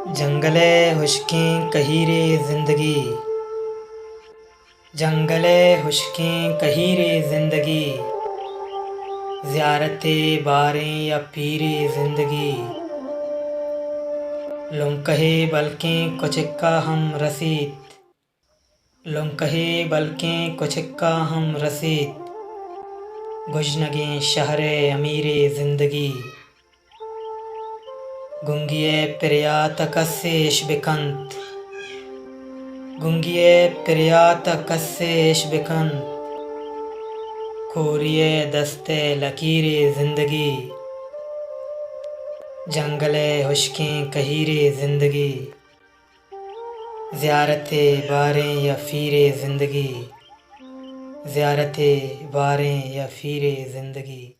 जंगले हुश्कें कही रे ज़िंदगी, जंगले हुश्कें कही रे ज़िंदगी, ज़ियारते बारें या पीरे ज़िंदगी। लोग कहे बल्कि कुछक्का हम रसीद, लोग कहे बल्कि कुछक्का हम रसीद, गुजनगे शहरे अमीरे ज़िंदगी। गुंगिये प्रियात कस्सेश बिकंत, गुंगिये प्रियात कस्सेश बिकंत, खोरिये दस्ते लकीरे ज़िंदगी। जंगले हुश्कें कही रे ज़िंदगी, ज़ियारते बारें या फ़ीरे ज़िंदगी, ज़ियारते बारें या फ़ीरे ज़िंदगी।